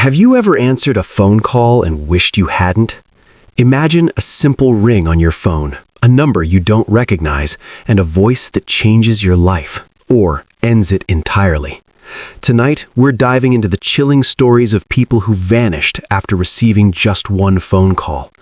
Have you ever answered a phone call and wished you hadn't? Imagine a simple ring on your phone, a number you don't recognize, and a voice that changes your life, or ends it entirely. Tonight, we're diving into the chilling stories of people who vanished after receiving just one phone call.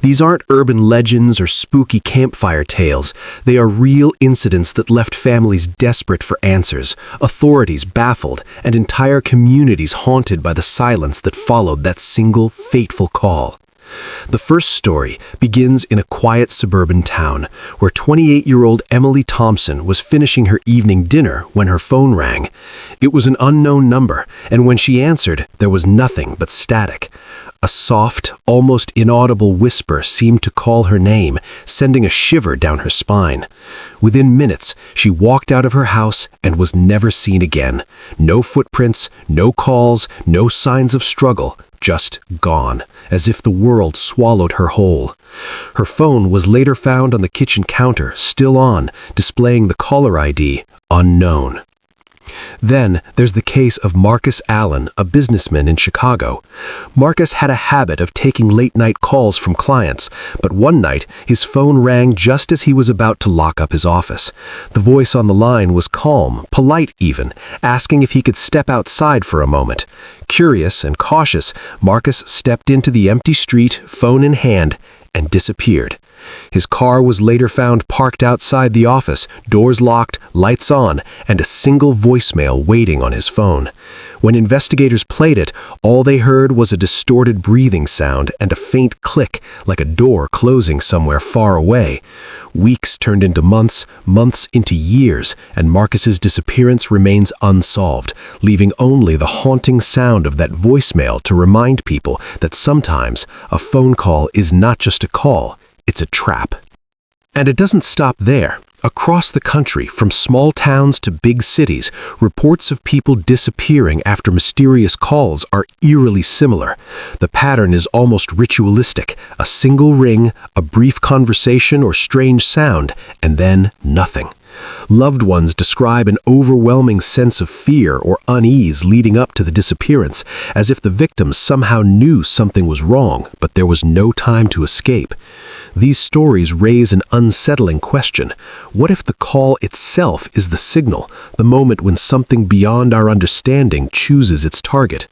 These aren't urban legends or spooky campfire tales. They are real incidents that left families desperate for answers, authorities baffled, and entire communities haunted by the silence that followed that single fateful call. The first story begins in a quiet suburban town where 28-year-old Emily Thompson was finishing her evening dinner when her phone rang. It was an unknown number, and when she answered, there was nothing but static. A soft, almost inaudible whisper seemed to call her name, sending a shiver down her spine. Within minutes, she walked out of her house and was never seen again. No footprints, no calls, no signs of struggle. Just gone, as if the world swallowed her whole. Her phone was later found on the kitchen counter, still on, displaying the caller ID, unknown. Then there's the case of Marcus Allen, a businessman in Chicago. Marcus had a habit of taking late-night calls from clients, but one night his phone rang just as he was about to lock up his office. The voice on the line was calm, polite even, asking if he could step outside for a moment. Curious and cautious, Marcus stepped into the empty street, phone in hand, and disappeared. His car was later found parked outside the office, doors locked, lights on, and a single voicemail waiting on his phone. When investigators played it, all they heard was a distorted breathing sound and a faint click, like a door closing somewhere far away. Weeks turned into months, months into years, and Marcus's disappearance remains unsolved, leaving only the haunting sound of that voicemail to remind people that sometimes a phone call is not just a call, it's a trap. And it doesn't stop there. Across the country, from small towns to big cities, reports of people disappearing after mysterious calls are eerily similar. The pattern is almost ritualistic: a single ring, a brief conversation or strange sound, and then nothing. Loved ones describe an overwhelming sense of fear or unease leading up to the disappearance, as if the victims somehow knew something was wrong, but there was no time to escape. These stories raise an unsettling question. What if the call itself is the signal, the moment when something beyond our understanding chooses its target?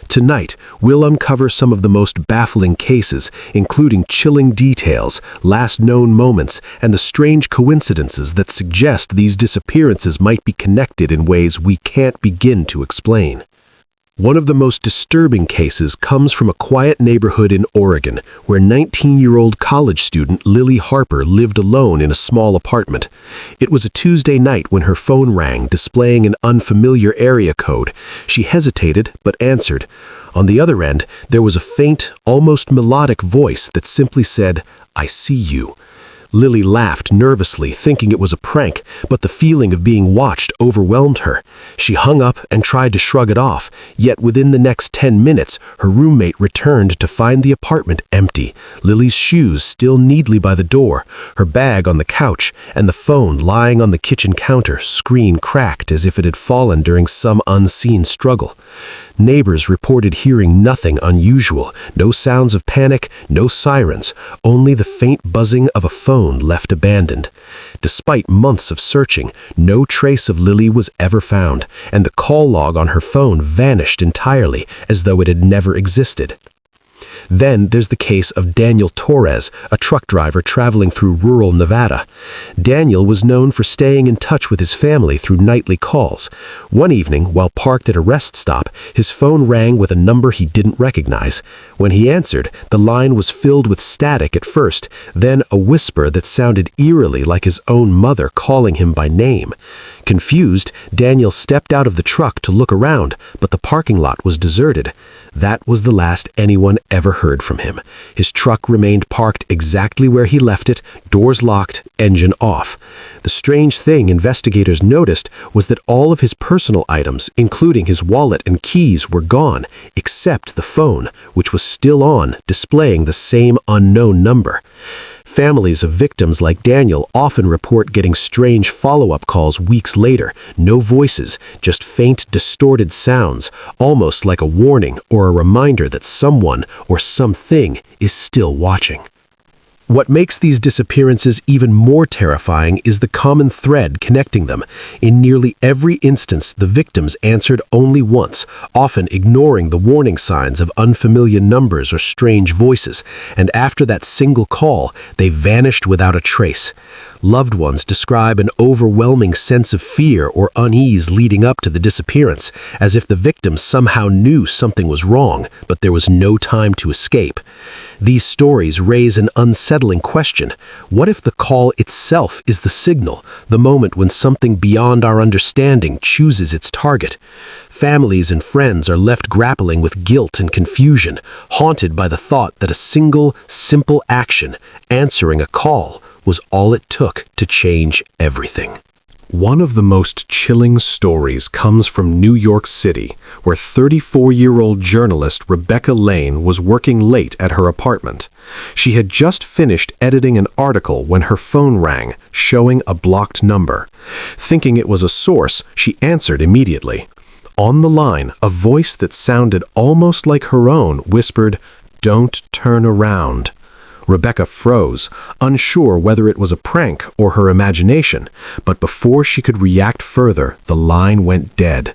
Tonight, we'll uncover some of the most baffling cases, including chilling details, last known moments, and the strange coincidences that suggest these disappearances might be connected in ways we can't begin to explain. One of the most disturbing cases comes from a quiet neighborhood in Oregon, where 19-year-old college student Lily Harper lived alone in a small apartment. It was a Tuesday night when her phone rang, displaying an unfamiliar area code. She hesitated, but answered. On the other end, there was a faint, almost melodic voice that simply said, "I see you." Lily laughed nervously, thinking it was a prank, but the feeling of being watched overwhelmed her. She hung up and tried to shrug it off, yet within the next 10 minutes, her roommate returned to find the apartment empty, Lily's shoes still neatly by the door, her bag on the couch, and the phone lying on the kitchen counter, screen cracked as if it had fallen during some unseen struggle. Neighbors reported hearing nothing unusual, no sounds of panic, no sirens, only the faint buzzing of a phone left abandoned. Despite months of searching, no trace of Lily was ever found, and the call log on her phone vanished entirely, as though it had never existed. Then there's the case of Daniel Torres, a truck driver traveling through rural Nevada. Daniel was known for staying in touch with his family through nightly calls. One evening, while parked at a rest stop, his phone rang with a number he didn't recognize. When he answered, the line was filled with static at first, then a whisper that sounded eerily like his own mother calling him by name. Confused, Daniel stepped out of the truck to look around, but the parking lot was deserted. That was the last anyone ever heard from him. His truck remained parked exactly where he left it, doors locked, engine off. The strange thing investigators noticed was that all of his personal items, including his wallet and keys, were gone, except the phone, which was still on, displaying the same unknown number. Families of victims like Daniel often report getting strange follow-up calls weeks later, no voices, just faint, distorted sounds, almost like a warning or a reminder that someone or something is still watching. What makes these disappearances even more terrifying is the common thread connecting them. In nearly every instance, the victims answered only once, often ignoring the warning signs of unfamiliar numbers or strange voices, and after that single call, they vanished without a trace. Loved ones describe an overwhelming sense of fear or unease leading up to the disappearance, as if the victims somehow knew something was wrong, but there was no time to escape. These stories raise an unsettling question. What if the call itself is the signal, the moment when something beyond our understanding chooses its target? Families and friends are left grappling with guilt and confusion, haunted by the thought that a single, simple action, answering a call, was all it took to change everything. One of the most chilling stories comes from New York City, where 34-year-old journalist Rebecca Lane was working late at her apartment. She had just finished editing an article when her phone rang, showing a blocked number. Thinking it was a source, she answered immediately. On the line, a voice that sounded almost like her own whispered, "Don't turn around." Rebecca froze, unsure whether it was a prank or her imagination, but before she could react further, the line went dead.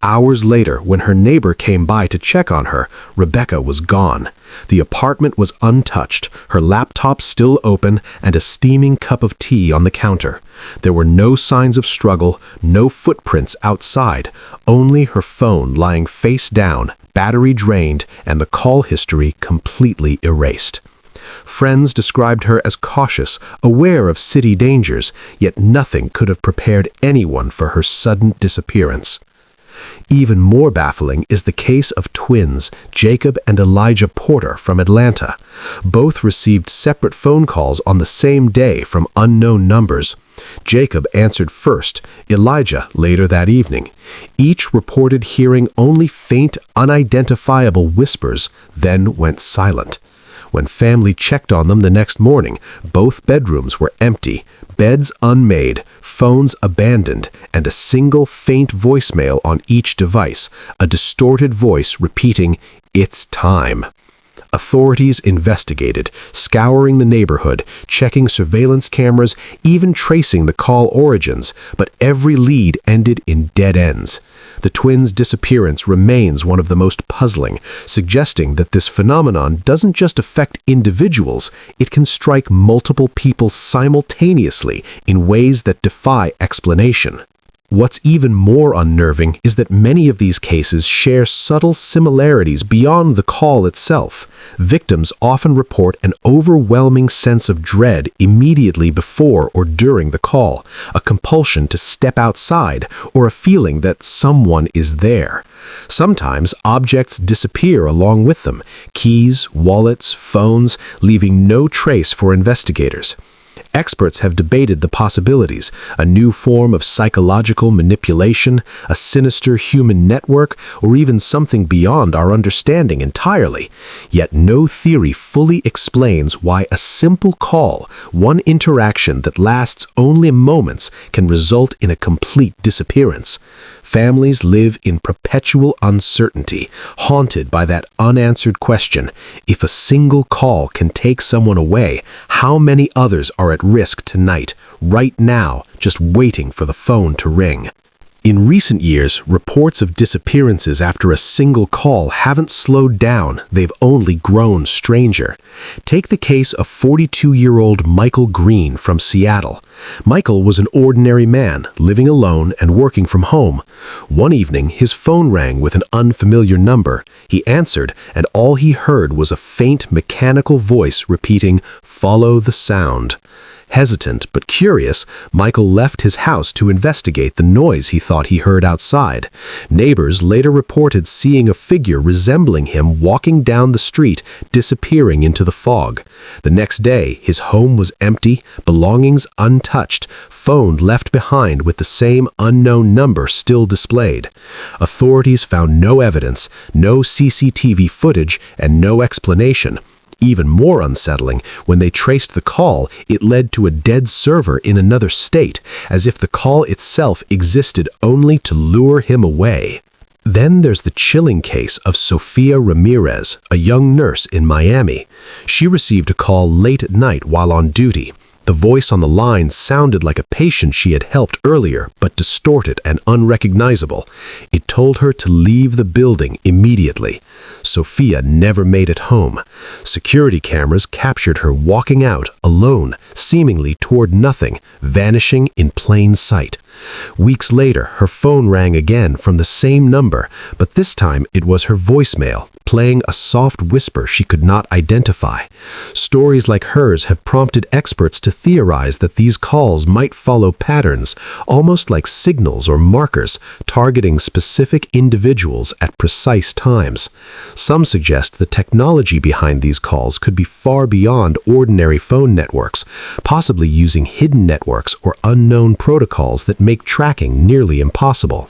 Hours later, when her neighbor came by to check on her, Rebecca was gone. The apartment was untouched, her laptop still open, and a steaming cup of tea on the counter. There were no signs of struggle, no footprints outside, only her phone lying face down, battery drained, and the call history completely erased. Friends described her as cautious, aware of city dangers, yet nothing could have prepared anyone for her sudden disappearance. Even more baffling is the case of twins, Jacob and Elijah Porter from Atlanta. Both received separate phone calls on the same day from unknown numbers. Jacob answered first, Elijah later that evening. Each reported hearing only faint, unidentifiable whispers, then went silent. When family checked on them the next morning, both bedrooms were empty, beds unmade, phones abandoned, and a single faint voicemail on each device, a distorted voice repeating, "It's time." Authorities investigated, scouring the neighborhood, checking surveillance cameras, even tracing the call origins, but every lead ended in dead ends. The twins' disappearance remains one of the most puzzling, suggesting that this phenomenon doesn't just affect individuals, it can strike multiple people simultaneously in ways that defy explanation. What's even more unnerving is that many of these cases share subtle similarities beyond the call itself. Victims often report an overwhelming sense of dread immediately before or during the call, a compulsion to step outside, or a feeling that someone is there. Sometimes objects disappear along with them, keys, wallets, phones, leaving no trace for investigators. Experts have debated the possibilities, a new form of psychological manipulation, a sinister human network, or even something beyond our understanding entirely. Yet no theory fully explains why a simple call, one interaction that lasts only moments, can result in a complete disappearance. Families live in perpetual uncertainty, haunted by that unanswered question: if a single call can take someone away, how many others are at risk tonight, right now, just waiting for the phone to ring? In recent years, reports of disappearances after a single call haven't slowed down, they've only grown stranger. Take the case of 42-year-old Michael Green from Seattle. Michael was an ordinary man, living alone and working from home. One evening, his phone rang with an unfamiliar number. He answered, and all he heard was a faint mechanical voice repeating, "Follow the sound." Hesitant but curious, Michael left his house to investigate the noise he thought he heard outside. Neighbors later reported seeing a figure resembling him walking down the street, disappearing into the fog. The next day, his home was empty, belongings untouched, phone left behind with the same unknown number still displayed. Authorities found no evidence, no CCTV footage, and no explanation. Even more unsettling, when they traced the call, it led to a dead server in another state, as if the call itself existed only to lure him away. Then there's the chilling case of Sofia Ramirez, a young nurse in Miami. She received a call late at night while on duty. The voice on the line sounded like a patient she had helped earlier, but distorted and unrecognizable. It told her to leave the building immediately. Sophia never made it home. Security cameras captured her walking out, alone, seemingly toward nothing, vanishing in plain sight. Weeks later, her phone rang again from the same number, but this time it was her voicemail, playing a soft whisper she could not identify. Stories like hers have prompted experts to theorize that these calls might follow patterns, almost like signals or markers, targeting specific individuals at precise times. Some suggest the technology behind these calls could be far beyond ordinary phone networks, possibly using hidden networks or unknown protocols that make tracking nearly impossible.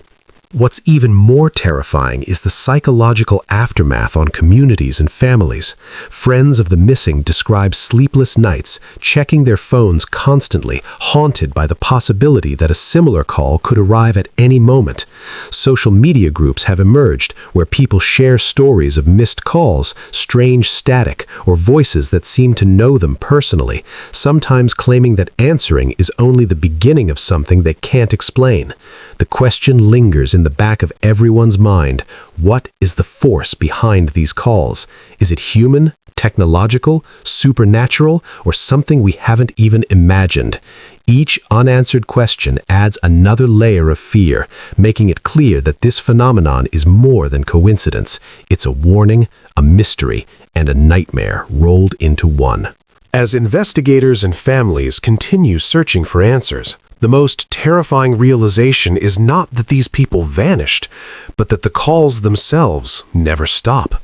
What's even more terrifying is the psychological aftermath on communities and families. Friends of the missing describe sleepless nights, checking their phones constantly, haunted by the possibility that a similar call could arrive at any moment. Social media groups have emerged where people share stories of missed calls, strange static, or voices that seem to know them personally, sometimes claiming that answering is only the beginning of something they can't explain. The question lingers in the back of everyone's mind. What is the force behind these calls? Is it human, technological, supernatural, or something we haven't even imagined? Each unanswered question adds another layer of fear, making it clear that this phenomenon is more than coincidence. It's a warning, a mystery, and a nightmare rolled into one. As investigators and families continue searching for answers, the most terrifying realization is not that these people vanished, but that the calls themselves never stop.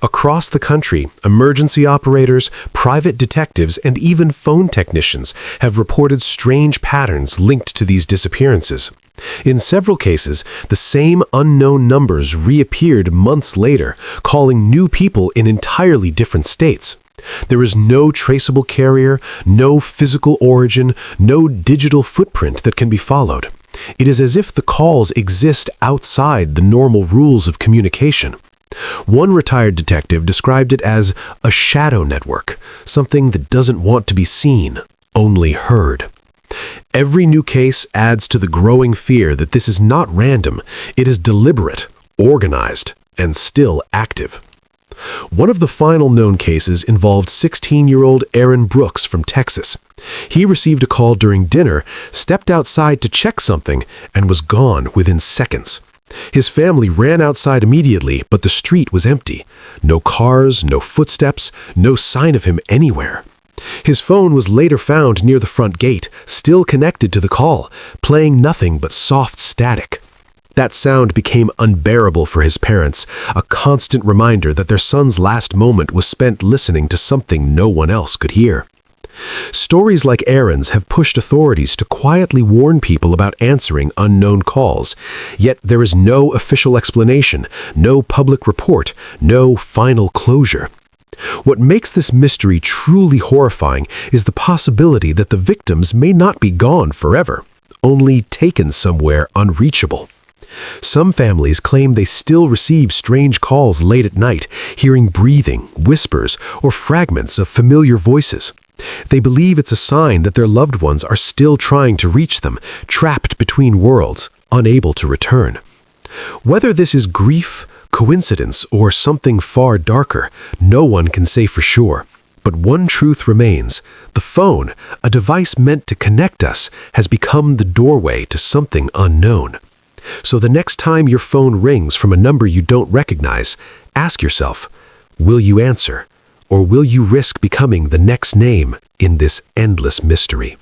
Across the country, emergency operators, private detectives, and even phone technicians have reported strange patterns linked to these disappearances. In several cases, the same unknown numbers reappeared months later, calling new people in entirely different states. There is no traceable carrier, no physical origin, no digital footprint that can be followed. It is as if the calls exist outside the normal rules of communication. One retired detective described it as a shadow network, something that doesn't want to be seen, only heard. Every new case adds to the growing fear that this is not random, it is deliberate, organized, and still active. One of the final known cases involved 16-year-old Aaron Brooks from Texas. He received a call during dinner, stepped outside to check something, and was gone within seconds. His family ran outside immediately, but the street was empty. No cars, no footsteps, no sign of him anywhere. His phone was later found near the front gate, still connected to the call, playing nothing but soft static. That sound became unbearable for his parents, a constant reminder that their son's last moment was spent listening to something no one else could hear. Stories like Aaron's have pushed authorities to quietly warn people about answering unknown calls, yet there is no official explanation, no public report, no final closure. What makes this mystery truly horrifying is the possibility that the victims may not be gone forever, only taken somewhere unreachable. Some families claim they still receive strange calls late at night, hearing breathing, whispers, or fragments of familiar voices. They believe it's a sign that their loved ones are still trying to reach them, trapped between worlds, unable to return. Whether this is grief, coincidence, or something far darker, no one can say for sure. But one truth remains. The phone, a device meant to connect us, has become the doorway to something unknown. So the next time your phone rings from a number you don't recognize, ask yourself, will you answer, or will you risk becoming the next name in this endless mystery?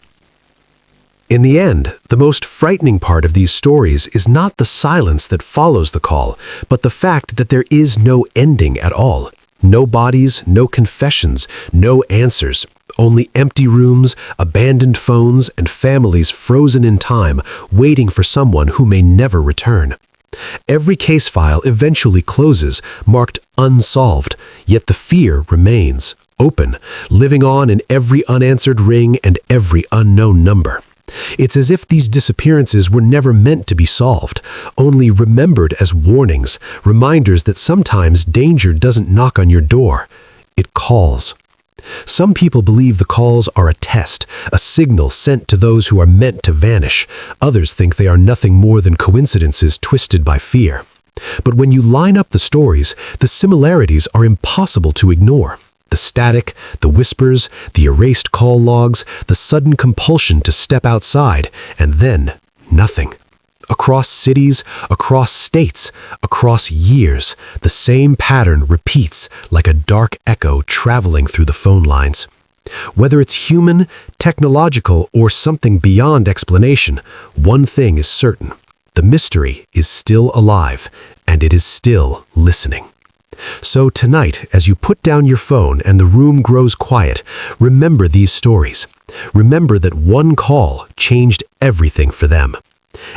In the end, the most frightening part of these stories is not the silence that follows the call, but the fact that there is no ending at all. No bodies, no confessions, no answers. Only empty rooms, abandoned phones, and families frozen in time, waiting for someone who may never return. Every case file eventually closes, marked unsolved, yet the fear remains. open, living on in every unanswered ring and every unknown number. It's as if these disappearances were never meant to be solved, only remembered as warnings, reminders that sometimes danger doesn't knock on your door, it calls. Some people believe the calls are a test, a signal sent to those who are meant to vanish. Others think they are nothing more than coincidences twisted by fear. But when you line up the stories, the similarities are impossible to ignore. The static, the whispers, the erased call logs, the sudden compulsion to step outside, and then nothing. Across cities, across states, across years, the same pattern repeats like a dark echo traveling through the phone lines. Whether it's human, technological, or something beyond explanation, one thing is certain. The mystery is still alive, and it is still listening. So tonight, as you put down your phone and the room grows quiet, remember these stories. Remember that one call changed everything for them.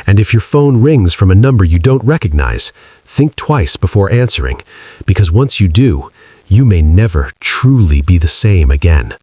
And if your phone rings from a number you don't recognize, think twice before answering, because once you do, you may never truly be the same again.